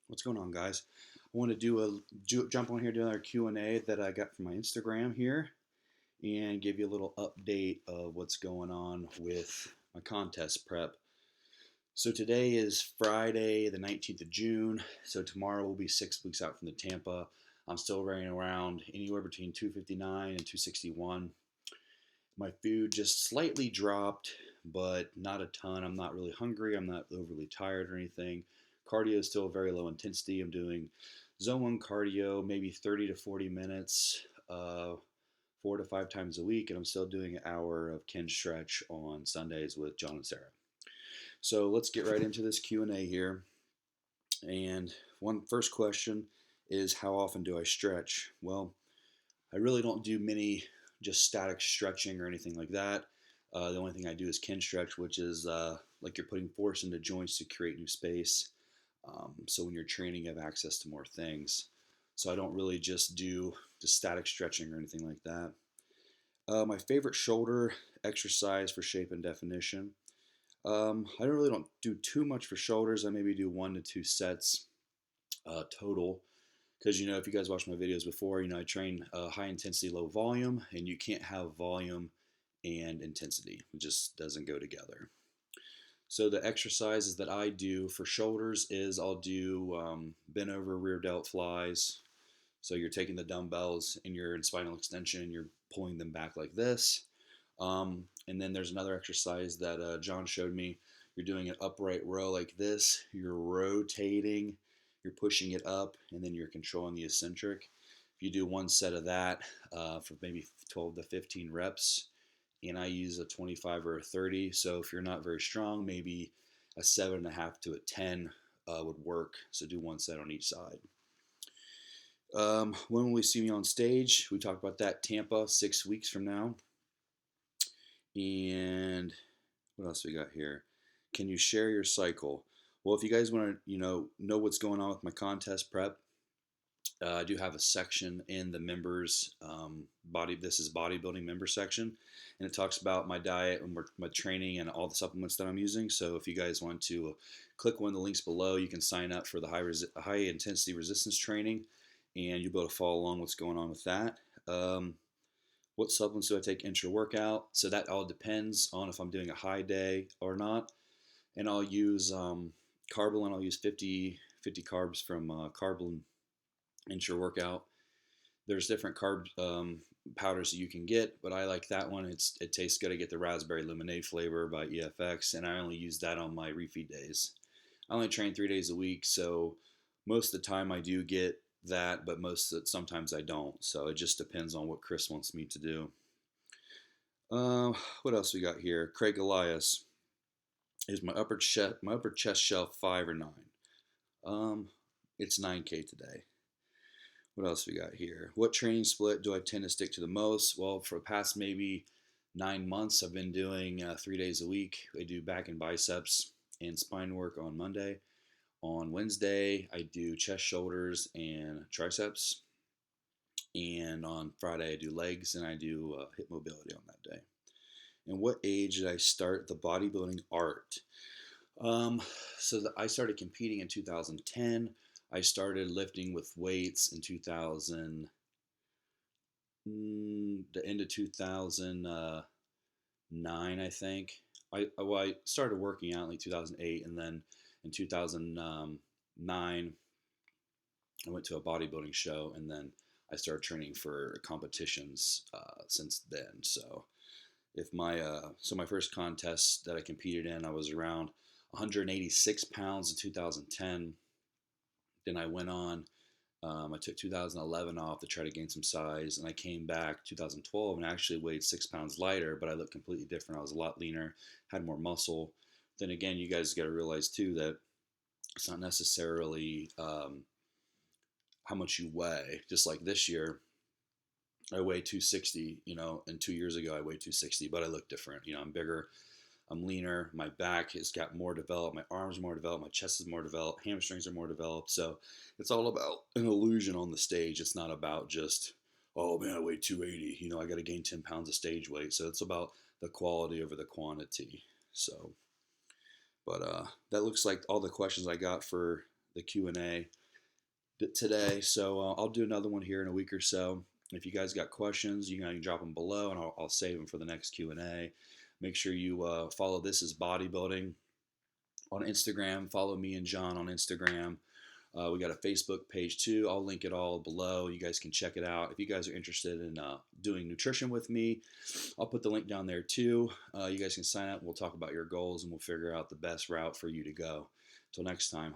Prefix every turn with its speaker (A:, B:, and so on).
A: What's going on, guys? I want to jump on here, do another Q&A that I got from my Instagram here, and give you a little update of what's going on with my contest prep. So today is Friday, the 19th of June. So tomorrow will be 6 weeks out from the Tampa. I'm still running around anywhere between 259 and 261. My food just slightly dropped, but not a ton. I'm not really hungry. I'm not overly tired or anything. Cardio is still very low intensity. I'm doing zone 1 cardio, maybe 30 to 40 minutes, 4 to 5 times a week, and I'm still doing an hour of Ken stretch on Sundays with John and Sarah. So let's get right into this Q&A here. And one first question is, how often do I stretch? Well, I really don't do many just static stretching or anything like that. The only thing I do is Ken stretch, which is like you're putting force into joints to create new space. So when you're training, you have access to more things. So I don't really just do just static stretching or anything like that. My favorite shoulder exercise for shape and definition. I don't do too much for shoulders. I maybe do 1 to 2 sets total. Because, if you guys watched my videos before, I train high intensity, low volume, and you can't have volume and intensity. It just doesn't go together. So the exercises that I do for shoulders is I'll do bent over rear delt flies. So you're taking the dumbbells and you're in spinal extension and you're pulling them back like this. And then there's another exercise that John showed me. You're doing an upright row like this. You're rotating, you're pushing it up, and then you're controlling the eccentric. If you do 1 set of that for maybe 12 to 15 reps, and I use a 25 or a 30. So if you're not very strong, maybe a 7.5 to a 10 would work. So do 1 set on each side. When will we see me on stage? We talked about that. Tampa, 6 weeks from now. And what else we got here? Can you share your cycle? Well, if you guys want to, know what's going on with my contest prep, I do have a section in the members This is bodybuilding member section, and it talks about my diet and my training and all the supplements that I'm using. So if you guys want to click one of the links below, you can sign up for the high intensity resistance training, and you'll be able to follow along what's going on with that. What supplements do I take intra workout? So that all depends on if I'm doing a high day or not, and I'll use Carbolin. I'll use 50 carbs from Carbolin intra workout. There's different carb powders that you can get, but I like that one. It tastes good. I get the raspberry lemonade flavor by EFX, and I only use that on my refeed days. I only train 3 days a week, so most of the time I do get that, but sometimes I don't. So it just depends on what Chris wants me to do. What else we got here? Craig Elias. Is my upper chest shelf 5 or 9? It's 9K today. What else we got here? What training split do I tend to stick to the most? Well, for the past maybe 9 months, I've been doing 3 days a week. I do back and biceps and spine work on Monday. On Wednesday, I do chest, shoulders, and triceps. And on Friday, I do legs, and I do hip mobility on that day. And what age did I start the bodybuilding art? I started competing in 2010. I started lifting with weights in the end of 2009, I think. I started working out in like 2008, and then in 2009, I went to a bodybuilding show, and then I started training for competitions since then. So my first contest that I competed in, I was around 186 pounds in 2010. Then I went on. I took 2011 off to try to gain some size, and I came back 2012 and actually weighed 6 pounds lighter, but I looked completely different. I was a lot leaner, had more muscle. Then again, you guys got to realize too that it's not necessarily how much you weigh. Just like this year, I weigh 260, and 2 years ago I weighed 260, but I look different. I'm bigger, I'm leaner, my back has got more developed, my arms are more developed, my chest is more developed, hamstrings are more developed. So it's all about an illusion on the stage. It's not about just, oh man, I weigh 280, I got to gain 10 pounds of stage weight. So it's about the quality over the quantity. So, but that looks like all the questions I got for the Q&A today. So I'll do another one here in a week or so. If you guys got questions, you can drop them below, and I'll save them for the next Q&A. Make sure you follow This Is Bodybuilding on Instagram. Follow me and John on Instagram. We got a Facebook page too. I'll link it all below. You guys can check it out. If you guys are interested in doing nutrition with me, I'll put the link down there too. You guys can sign up. We'll talk about your goals and we'll figure out the best route for you to go. Until next time.